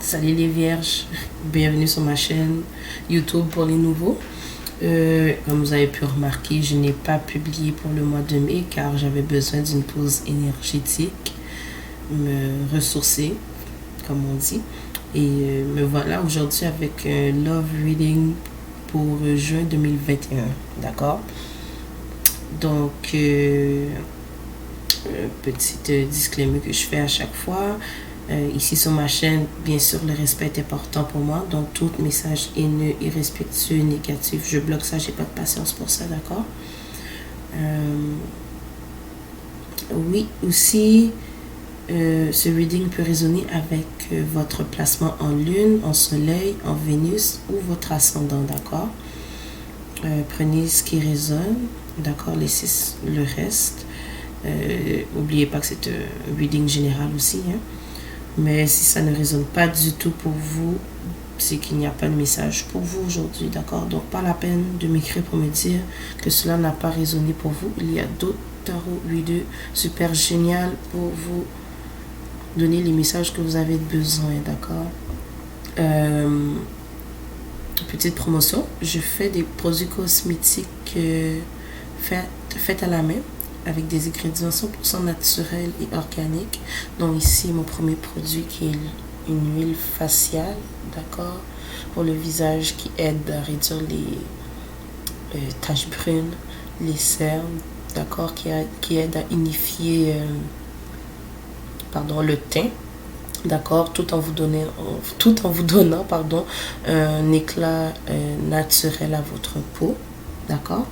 Salut les vierges, bienvenue sur ma chaîne YouTube pour les nouveaux. Comme vous avez pu remarquer, je n'ai pas publié pour le mois de mai car j'avais besoin d'une pause énergétique, me ressourcer, comme on dit. Et me voilà aujourd'hui avec un love reading pour juin 2021, d'accord? Donc, petit disclaimer que je fais à chaque fois. Ici sur ma chaîne, bien sûr, le respect est important pour moi. Donc, tout message haineux, irrespectueux, négatif, je bloque ça. J'ai pas de patience pour ça, d'accord? Oui, aussi, ce reading peut résonner avec votre placement en lune, en soleil, en Vénus ou votre ascendant, d'accord? Prenez ce qui résonne, d'accord? Laissez le reste. N'oubliez pas que c'est un reading général aussi, hein? Mais si ça ne résonne pas du tout pour vous, c'est qu'il n'y a pas de message pour vous aujourd'hui, d'accord? Donc, pas la peine de m'écrire pour me dire que cela n'a pas résonné pour vous. Il y a d'autres tarot readers super génial pour vous donner les messages que vous avez besoin, d'accord? Petite promotion, je fais des produits cosmétiques faits à la main, avec des ingrédients 100% naturels et organiques. Donc ici, mon premier produit qui est une huile faciale, d'accord, pour le visage qui aide à réduire les taches brunes, les cernes, d'accord, qui aide à unifier le teint, d'accord, tout en vous donnant un éclat naturel à votre peau, d'accord.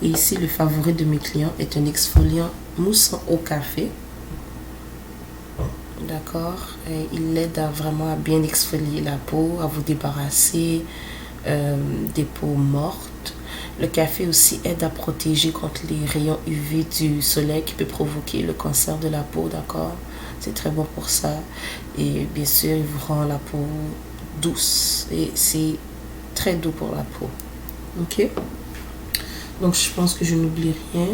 Et ici, le favori de mes clients est un exfoliant moussant au café. D'accord. Il aide vraiment à bien exfolier la peau, à vous débarrasser des peaux mortes. Le café aussi aide à protéger contre les rayons UV du soleil qui peut provoquer le cancer de la peau. D'accord. C'est très bon pour ça. Et bien sûr, il vous rend la peau douce. Et c'est très doux pour la peau. Ok. Donc, je pense que je n'oublie rien.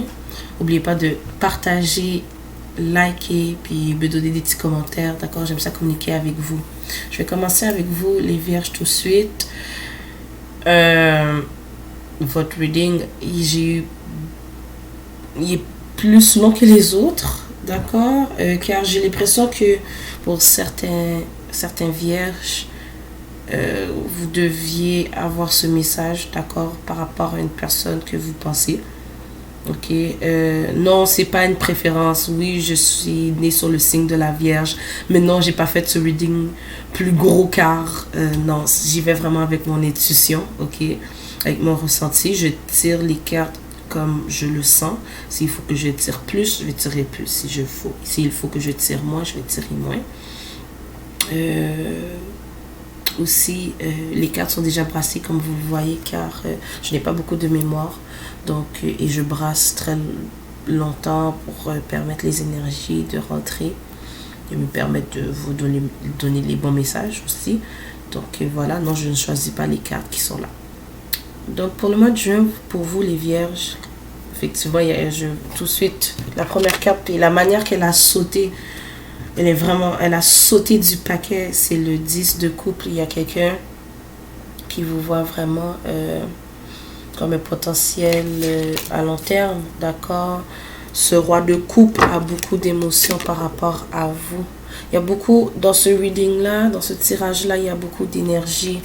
N'oubliez pas de partager, liker, puis me donner des petits commentaires. D'accord? J'aime ça communiquer avec vous. Je vais commencer avec vous, les vierges, tout de suite. Votre reading, il est plus long que les autres. D'accord? Car j'ai l'impression que pour certains vierges, vous deviez avoir ce message, d'accord, par rapport à une personne que vous pensez. Ok, non, c'est pas une préférence. Oui, je suis née sur le signe de la Vierge, mais non, j'ai pas fait ce reading plus gros car non, j'y vais vraiment avec mon intuition, ok, avec mon ressenti. Je tire les cartes comme je le sens. S'il faut que je tire plus, je vais tirer plus. S'il faut que je tire moins, je vais tirer moins. Aussi, les cartes sont déjà brassées comme vous le voyez car je n'ai pas beaucoup de mémoire, donc et je brasse très longtemps pour permettre les énergies de rentrer et me permettre de vous donner les bons messages aussi. Donc voilà, non, je ne choisis pas les cartes qui sont là. Donc pour le mois de juin, pour vous les vierges, effectivement, tout de suite la première carte et la manière qu'elle a sauté, elle a sauté du paquet. C'est le 10 de couple. Il y a quelqu'un qui vous voit vraiment comme un potentiel à long terme, d'accord. Ce roi de coupe a beaucoup d'émotions par rapport à vous. Il y a beaucoup, dans ce reading là, dans ce tirage là, il y a beaucoup d'énergie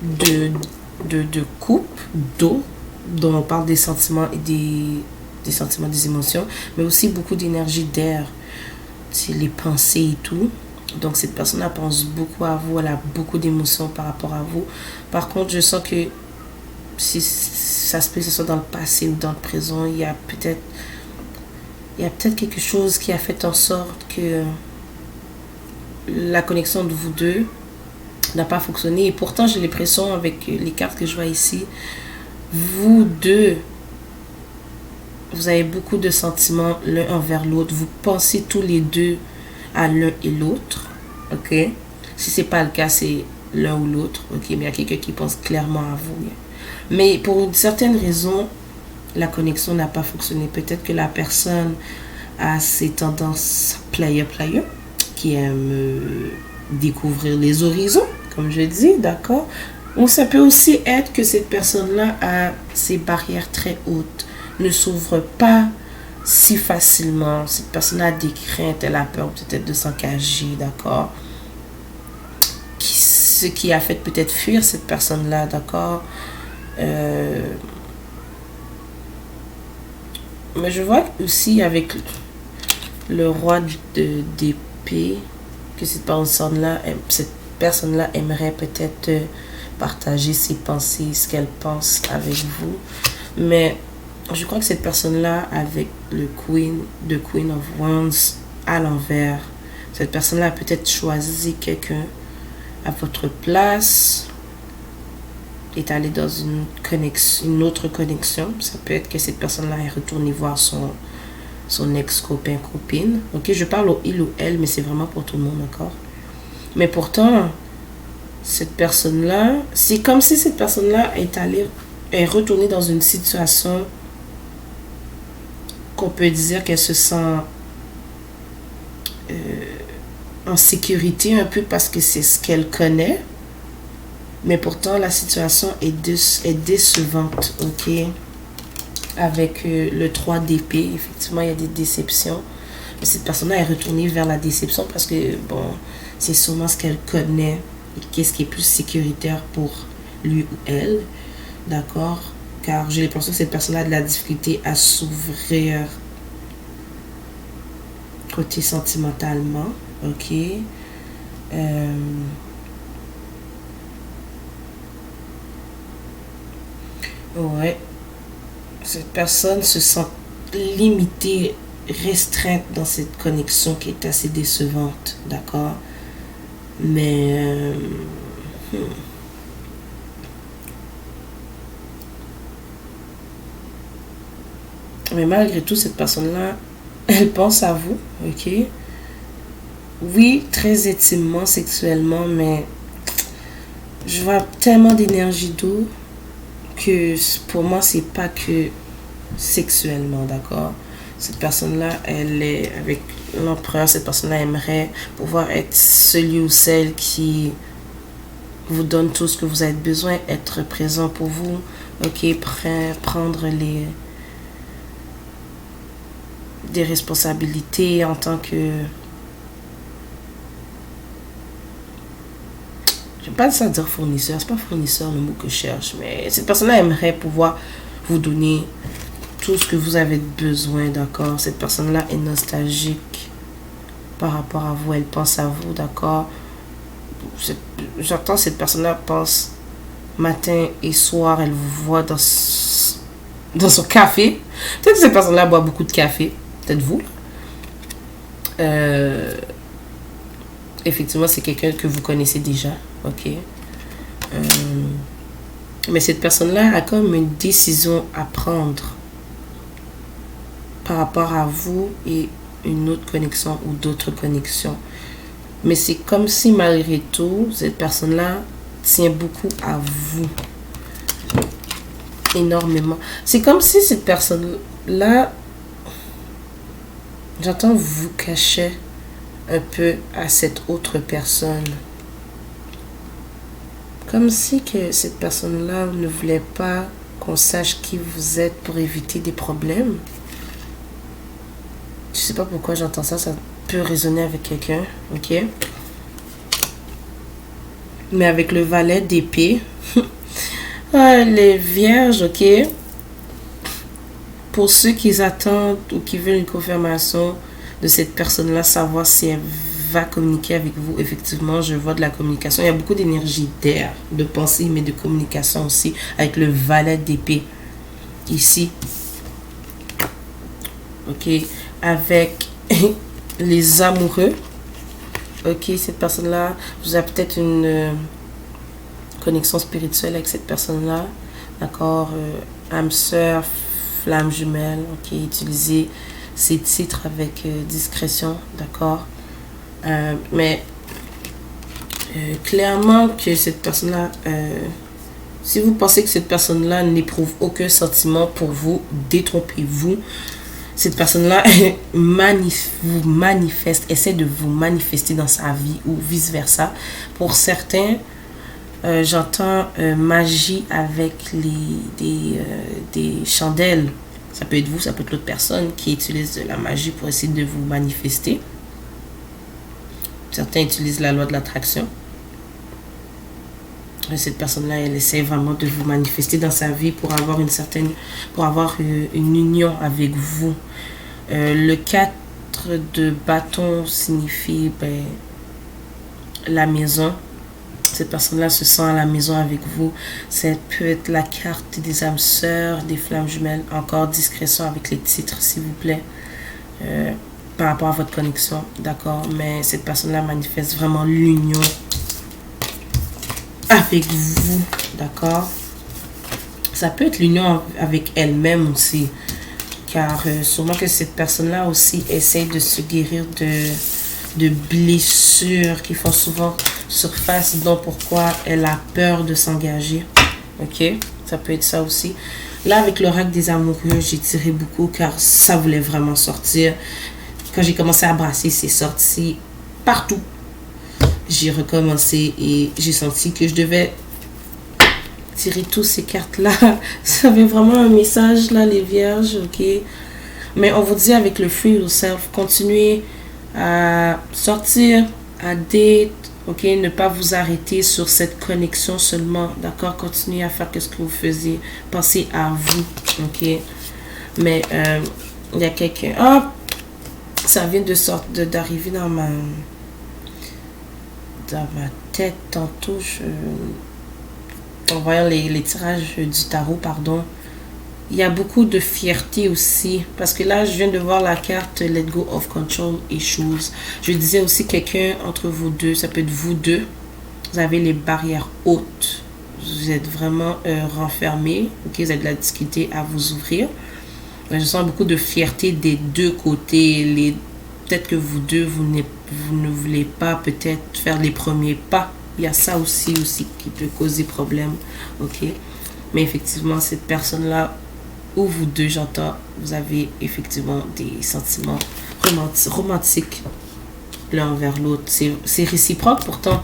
de coupe, d'eau, dont on parle des sentiments et des émotions, mais aussi beaucoup d'énergie d'air. C'est les pensées et tout. Donc cette personne elle pense beaucoup à vous, elle a beaucoup d'émotions par rapport à vous. Par contre, je sens que si ça se peut que ce soit dans le passé ou dans le présent, il y a peut-être quelque chose qui a fait en sorte que la connexion de vous deux n'a pas fonctionné. Et pourtant, j'ai l'impression avec les cartes que je vois ici, vous deux, vous avez beaucoup de sentiments l'un envers l'autre. Vous pensez tous les deux à l'un et l'autre. Ok? Si ce n'est pas le cas, c'est l'un ou l'autre. Ok? Mais il y a quelqu'un qui pense clairement à vous. Mais pour une certaine raison, la connexion n'a pas fonctionné. Peut-être que la personne a ses tendances player, qui aime découvrir les horizons, comme je dis, d'accord? Ou ça peut aussi être que cette personne-là a ses barrières très hautes, ne s'ouvre pas si facilement. Cette personne a des craintes, elle a peur peut-être de s'engager, d'accord? Ce qui a fait peut-être fuir cette personne-là, d'accord? Mais je vois aussi avec le roi d'épée que cette personne-là aimerait peut-être partager ses pensées, ce qu'elle pense avec vous. Mais je crois que cette personne-là, avec le Queen of Wands à l'envers, cette personne-là a peut-être choisi quelqu'un à votre place, est allé dans une autre connexion. Ça peut être que cette personne-là est retournée voir son ex-copain, copine. Ok, je parle au il ou elle, mais c'est vraiment pour tout le monde, d'accord? Mais pourtant, cette personne-là, c'est comme si cette personne-là est retournée dans une situation qu'on peut dire qu'elle se sent en sécurité un peu parce que c'est ce qu'elle connaît. Mais pourtant, la situation est décevante, ok? Avec le 3 d'épée, effectivement, il y a des déceptions. Mais cette personne-là est retournée vers la déception parce que, bon, c'est sûrement ce qu'elle connaît et qu'est-ce qui est plus sécuritaire pour lui ou elle, d'accord? Car j'ai l'impression que cette personne-là a de la difficulté à s'ouvrir côté sentimentalement, ok? Ouais, cette personne se sent limitée, restreinte dans cette connexion qui est assez décevante, d'accord? Mais mais malgré tout, cette personne-là, elle pense à vous, ok? Oui, très intimement, sexuellement, mais je vois tellement d'énergie d'eau que pour moi, c'est pas que sexuellement, d'accord? Cette personne-là, elle est avec l'empereur, cette personne-là aimerait pouvoir être celui ou celle qui vous donne tout ce que vous avez besoin, être présent pour vous, ok? Prendre des responsabilités en tant que... Je ne vais pas ça dire fournisseur, c'est pas fournisseur le mot que je cherche, mais cette personne-là aimerait pouvoir vous donner tout ce que vous avez besoin, d'accord? Cette personne-là est nostalgique par rapport à vous, elle pense à vous, d'accord? J'entends cette personne-là pense matin et soir, elle vous voit dans son café. Peut-être que cette personne-là boit beaucoup de café, peut-être vous. Effectivement, c'est quelqu'un que vous connaissez déjà, ok? Mais cette personne-là a comme une décision à prendre par rapport à vous et une autre connexion ou d'autres connexions. Mais c'est comme si malgré tout, cette personne-là tient beaucoup à vous. Énormément. C'est comme si cette personne-là, j'entends vous cacher un peu à cette autre personne. Comme si que cette personne-là ne voulait pas qu'on sache qui vous êtes pour éviter des problèmes. Je sais pas pourquoi j'entends ça, ça peut résonner avec quelqu'un, ok? Mais avec le valet d'épée, les vierges, ok? Pour ceux qui attendent ou qui veulent une confirmation de cette personne-là, savoir si elle va communiquer avec vous, effectivement, je vois de la communication. Il y a beaucoup d'énergie d'air, de pensée, mais de communication aussi, avec le valet d'épée, ici. Ok? Avec les amoureux. Ok, cette personne-là, vous avez peut-être une connexion spirituelle avec cette personne-là. D'accord? Âme sœur, flamme jumelle. Ok, utilisez ces titres avec discrétion. D'accord? Mais clairement que cette personne-là, si vous pensez que cette personne-là n'éprouve aucun sentiment pour vous, détrompez-vous. Cette personne-là vous manifeste, essaie de vous manifester dans sa vie ou vice-versa. Pour certains, j'entends magie avec des chandelles. Ça peut être vous, ça peut être l'autre personne qui utilise de la magie pour essayer de vous manifester. Certains utilisent la loi de l'attraction. Cette personne-là, elle essaie vraiment de vous manifester dans sa vie pour avoir une union avec vous. Le 4 de bâton signifie la maison. Cette personne-là se sent à la maison avec vous. Ça peut être la carte des âmes sœurs, des flammes jumelles. Encore discrétion avec les titres, s'il vous plaît. Par rapport à votre connexion, d'accord? Mais cette personne-là manifeste vraiment l'union avec vous, d'accord? Ça peut être l'union avec elle-même aussi, car sûrement que cette personne-là aussi essaie de se guérir de blessures qui font souvent surface, donc pourquoi elle a peur de s'engager, ok? Ça peut être ça aussi. Là, avec l'oracle des amoureux, j'ai tiré beaucoup car ça voulait vraiment sortir. Quand j'ai commencé à brasser, c'est sorti partout. J'ai recommencé et j'ai senti que je devais tirer toutes ces cartes-là. Ça avait vraiment un message, là, les vierges, ok? Mais on vous dit avec le free yourself, continuez à sortir, à date, ok? Ne pas vous arrêter sur cette connexion seulement, d'accord? Continuez à faire ce que vous faisiez. Pensez à vous, ok? Mais il y a quelqu'un... Ah! Ça vient d'arriver dans ma tête tantôt, en voyant les tirages du tarot, pardon. Il y a beaucoup de fierté aussi, parce que là, je viens de voir la carte Let Go of Control Issues. Je disais aussi quelqu'un entre vous deux, ça peut être vous deux. Vous avez les barrières hautes. Vous êtes vraiment renfermés, ok? Vous avez de la difficulté à vous ouvrir. Je sens beaucoup de fierté des deux côtés. Peut-être que vous deux, vous ne voulez pas peut-être faire les premiers pas. Il y a ça aussi qui peut causer problème. Ok? Mais effectivement, cette personne-là, ou vous deux, j'entends, vous avez effectivement des sentiments romantiques l'un envers l'autre. C'est réciproque pourtant.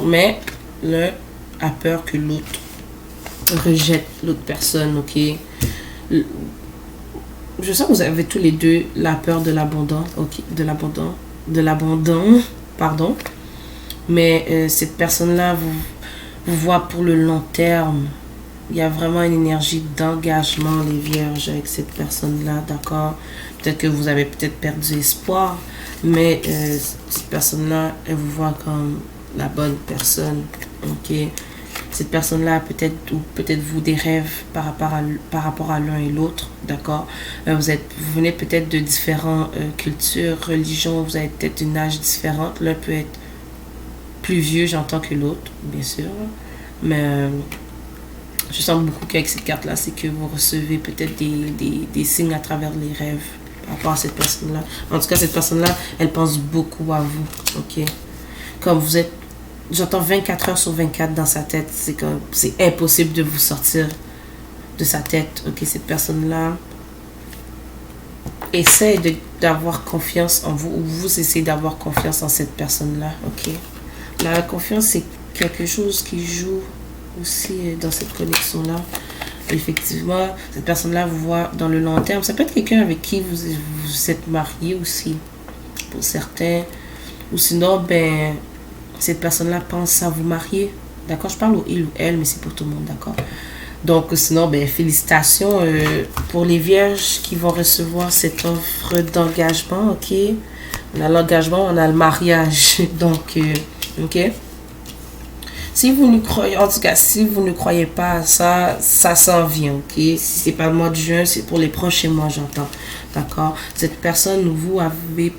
Mais l'un a peur que l'autre rejette l'autre personne, ok? Je sens que vous avez tous les deux la peur de l'abondant, ok? De l'abondant, pardon. Mais cette personne-là vous voit pour le long terme. Il y a vraiment une énergie d'engagement, les vierges, avec cette personne-là, d'accord? Peut-être que vous avez peut-être perdu espoir, mais cette personne-là, elle vous voit comme la bonne personne, ok? Cette personne-là peut-être vous des rêves par rapport à l'un et l'autre, d'accord? Vous venez peut-être de différentes cultures, religions, vous avez peut-être une âge différente. L'un peut être plus vieux, j'entends, que l'autre, bien sûr. Mais je sens beaucoup qu'avec cette carte-là, c'est que vous recevez peut-être des signes à travers les rêves par rapport à cette personne-là. En tout cas, cette personne-là, elle pense beaucoup à vous, ok? Comme vous êtes... J'entends 24 heures sur 24 dans sa tête. C'est impossible de vous sortir de sa tête. Ok, cette personne-là essaie d'avoir confiance en vous, ou vous essayez d'avoir confiance en cette personne-là. Ok. La confiance, c'est quelque chose qui joue aussi dans cette connexion-là. Effectivement, cette personne-là vous voit dans le long terme. Ça peut être quelqu'un avec qui vous êtes marié aussi, pour certains. Ou sinon, cette personne-là pense à vous marier. D'accord? Je parle au il ou elle, mais c'est pour tout le monde, d'accord? Donc, sinon, félicitations pour les vierges qui vont recevoir cette offre d'engagement, ok? On a l'engagement, on a le mariage. Donc, ok? Si vous ne croyez, en tout cas, si vous ne croyez pas à ça, ça s'en vient, ok? Si c'est pas le mois de juin, c'est pour les prochains mois, j'entends. D'accord? Cette personne, vous avez...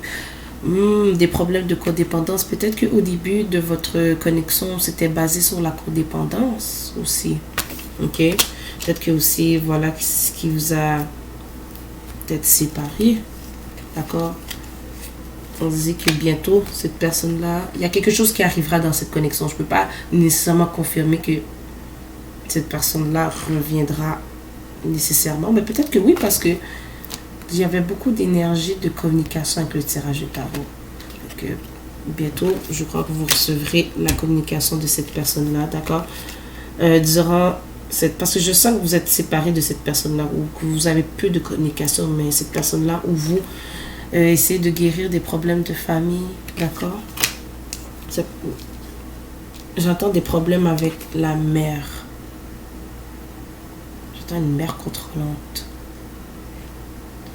des problèmes de codépendance. Peut-être qu'au début de votre connexion, c'était basé sur la codépendance aussi. Ok? Peut-être que aussi, voilà ce qui vous a peut-être séparé. D'accord? On dit que bientôt, cette personne-là, il y a quelque chose qui arrivera dans cette connexion. Je ne peux pas nécessairement confirmer que cette personne-là reviendra nécessairement, mais peut-être que oui, parce que il y avait beaucoup d'énergie de communication avec le tirage de tarot. Donc, bientôt, je crois que vous recevrez la communication de cette personne-là, d'accord? Durant cette... Parce que je sens que vous êtes séparés de cette personne-là, ou que vous avez peu de communication, mais cette personne-là, où vous essayez de guérir des problèmes de famille, d'accord? J'entends des problèmes avec la mère. J'entends une mère contrôlante.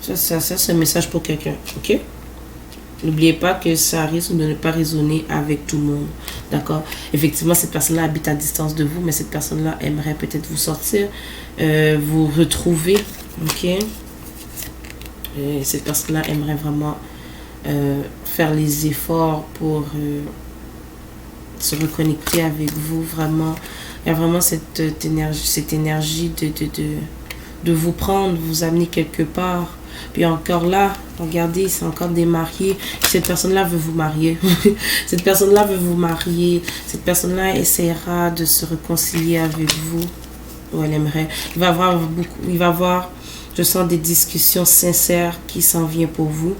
Ça c'est un message pour quelqu'un, ok? N'oubliez pas que ça risque de ne pas résonner avec tout le monde, d'accord? Effectivement, cette personne-là habite à distance de vous, mais cette personne-là aimerait peut-être vous sortir, vous retrouver, ok? Et cette personne-là aimerait vraiment faire les efforts pour se reconnecter avec vous, vraiment. Il y a vraiment cette énergie de vous prendre, vous amener quelque part. Puis encore là, regardez, c'est encore des mariés. Cette personne-là veut vous marier. Cette personne-là veut vous marier. Cette personne-là essaiera de se réconcilier avec vous. Ou elle aimerait. Il va y avoir, je sens des discussions sincères qui s'en viennent pour vous.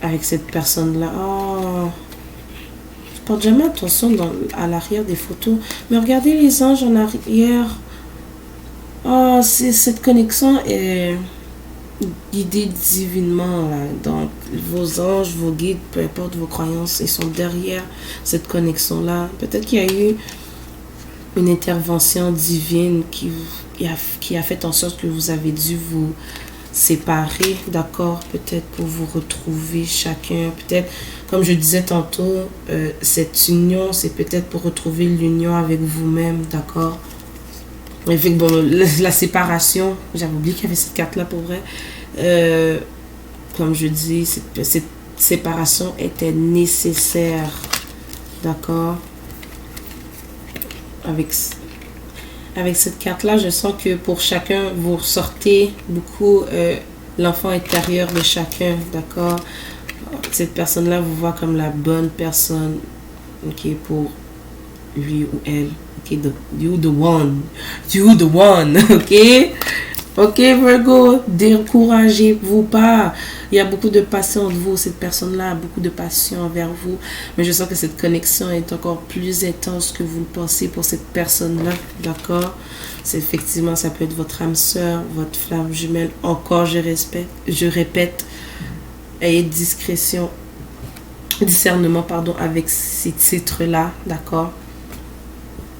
Avec cette personne-là. Oh, je porte jamais attention à l'arrière des photos. Mais regardez les anges en arrière. Oh, cette connexion est guidée divinement, là. Donc, vos anges, vos guides, peu importe vos croyances, ils sont derrière cette connexion-là. Peut-être qu'il y a eu une intervention divine qui a fait en sorte que vous avez dû vous séparer, d'accord? Peut-être pour vous retrouver chacun. Peut-être, comme je disais tantôt, cette union, c'est peut-être pour retrouver l'union avec vous-même, d'accord? Et fait, bon, la séparation, j'avais oublié qu'il y avait cette carte-là pour vrai. Comme je dis, cette séparation était nécessaire, d'accord? Avec cette carte-là, je sens que pour chacun, vous ressortez beaucoup l'enfant intérieur de chacun, d'accord? Cette personne-là vous voit comme la bonne personne, ok, pour lui ou elle. Ok, you the one, ok? Ok, Virgo, découragez-vous pas. Il y a beaucoup de passion en vous, cette personne-là a beaucoup de passion envers vous. Mais je sens que cette connexion est encore plus intense que vous le pensez pour cette personne-là, d'accord? C'est effectivement, ça peut être votre âme sœur, votre flamme jumelle. Encore, je répète, ayez discernement, pardon, avec ces titres-là, d'accord?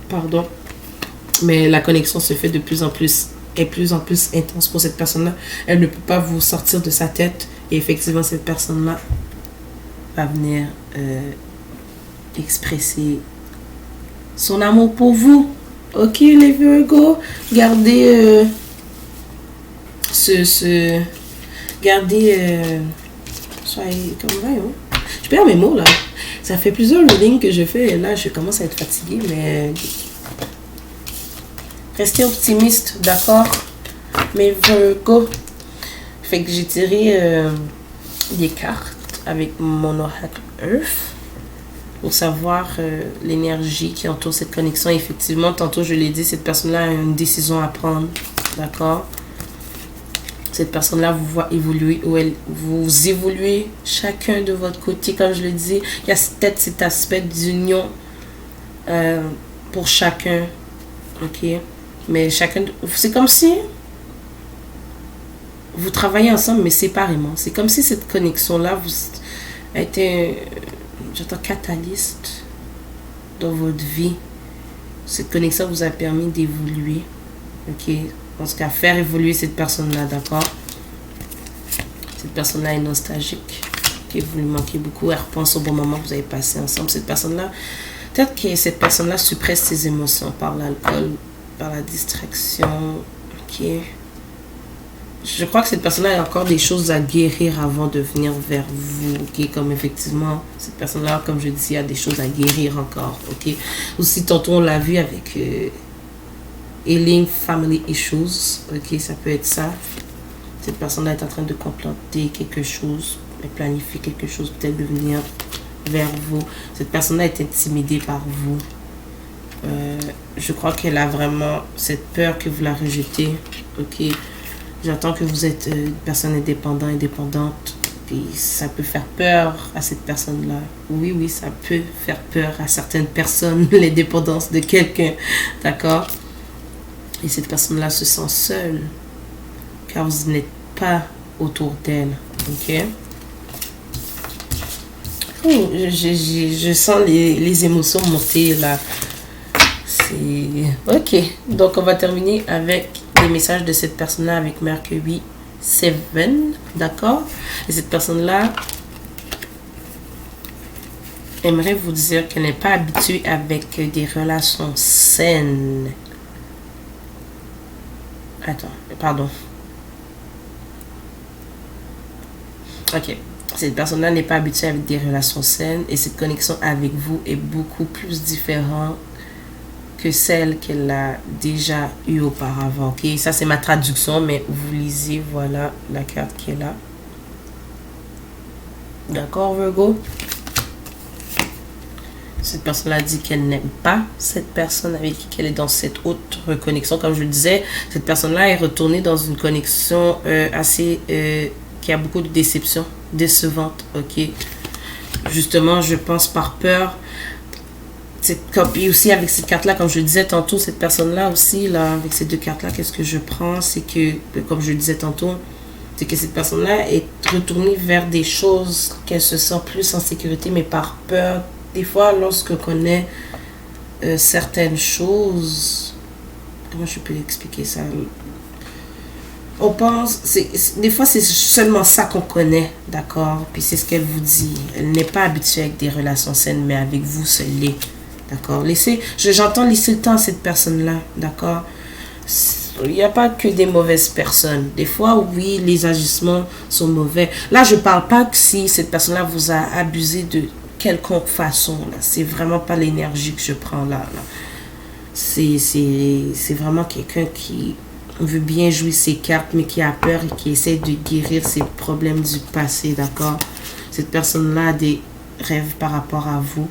Pardon. Mais la connexion se fait de plus en plus intense pour cette personne-là. Elle ne peut pas vous sortir de sa tête. Et effectivement, cette personne-là va venir expresser son amour pour vous. Ok, les Virgo, gardez soyez comme voyons. Je perds mes mots là. Ça fait plusieurs readings que je fais et là je commence à être fatiguée, mais restez optimiste, d'accord? Mais Virgo, fait que j'ai tiré des cartes avec mon oracle Earth pour savoir l'énergie qui entoure cette connexion. Effectivement, tantôt je l'ai dit, cette personne-là a une décision à prendre, d'accord? Cette personne-là vous voit évoluer, ou vous évoluez chacun de votre côté, comme je le dis. Il y a peut-être cet aspect d'union pour chacun, ok? Mais chacun, c'est comme si vous travaillez ensemble, mais séparément. C'est comme si cette connexion-là vous a été, j'entends, catalyste dans votre vie. Cette connexion vous a permis d'évoluer, ok? En tout cas, faire évoluer cette personne-là, d'accord? Cette personne-là est nostalgique, ok? Vous lui manquez beaucoup, elle repense au bon moment que vous avez passé ensemble. Cette personne-là, peut-être que cette personne-là suppresse ses émotions par l'alcool, par la distraction, ok? Je crois que cette personne-là a encore des choses à guérir avant de venir vers vous, ok? Comme effectivement, cette personne-là, comme je dis, il y a des choses à guérir encore, ok? Aussi, tantôt, on l'a vu avec Healing Family Issues, ok? Ça peut être ça. Cette personne-là est en train de compléter quelque chose, elle planifie quelque chose, peut-être de venir vers vous. Cette personne-là est intimidée par vous. Je crois qu'elle a vraiment cette peur que vous la rejetez. Ok, j'entends que vous êtes une personne indépendante. Puis ça peut faire peur à cette personne-là. Oui, oui, ça peut faire peur à certaines personnes, l'indépendance de quelqu'un. D'accord? Et cette personne-là se sent seule. Car vous n'êtes pas autour d'elle. Ok? Oh, je sens les émotions monter là. Ok, donc on va terminer avec les messages de cette personne-là avec Mercury 7, d'accord? Et cette personne-là aimerait vous dire qu'elle n'est pas habituée avec des relations saines. Attends, pardon. Ok, cette personne-là n'est pas habituée avec des relations saines et cette connexion avec vous est beaucoup plus différente que celle qu'elle a déjà eue auparavant. Ok, ça c'est ma traduction, mais vous lisez, voilà la carte qui est là. D'accord, Virgo? Cette personne-là dit qu'elle n'aime pas cette personne avec qui elle est dans cette haute reconnexion. Comme je le disais, cette personne-là est retournée dans une connexion qui a beaucoup de déceptions, décevantes. Ok, justement, je pense par peur. Et aussi avec cette carte là, comme je le disais tantôt, cette personne là aussi là, avec ces deux cartes là, qu'est-ce que je prends, c'est que comme je le disais tantôt, c'est que cette personne là est retournée vers des choses qu'elle se sent plus en sécurité, mais par peur. Des fois, lorsque connaît certaines choses, comment je peux expliquer ça, on pense, des fois c'est seulement ça qu'on connaît, d'accord, puis c'est ce qu'elle vous dit, elle n'est pas habituée avec des relations saines, mais avec vous, c'est l'est. D'accord, j'entends laisser le temps à cette personne-là, d'accord. Il n'y a pas que des mauvaises personnes. Des fois, oui, les agissements sont mauvais. Là, je ne parle pas que si cette personne-là vous a abusé de quelconque façon. C'est vraiment pas l'énergie que je prends là. C'est vraiment quelqu'un qui veut bien jouer ses cartes, mais qui a peur et qui essaie de guérir ses problèmes du passé, d'accord. Cette personne-là a des rêves par rapport à vous.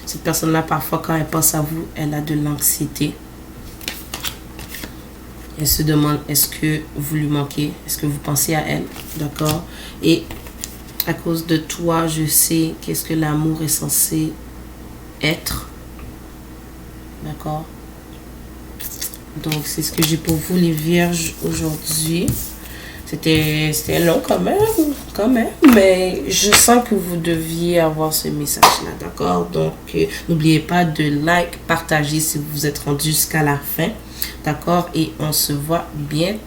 Cette personne-là, parfois, quand elle pense à vous, elle a de l'anxiété. Elle se demande, est-ce que vous lui manquez? Est-ce que vous pensez à elle? D'accord? Et à cause de toi, je sais qu'est-ce que l'amour est censé être. D'accord? Donc, c'est ce que j'ai pour vous, les vierges, aujourd'hui. C'était long quand même, mais je sens que vous deviez avoir ce message-là, d'accord? Donc, n'oubliez pas de like, partager si vous êtes rendu jusqu'à la fin, d'accord? Et on se voit bientôt.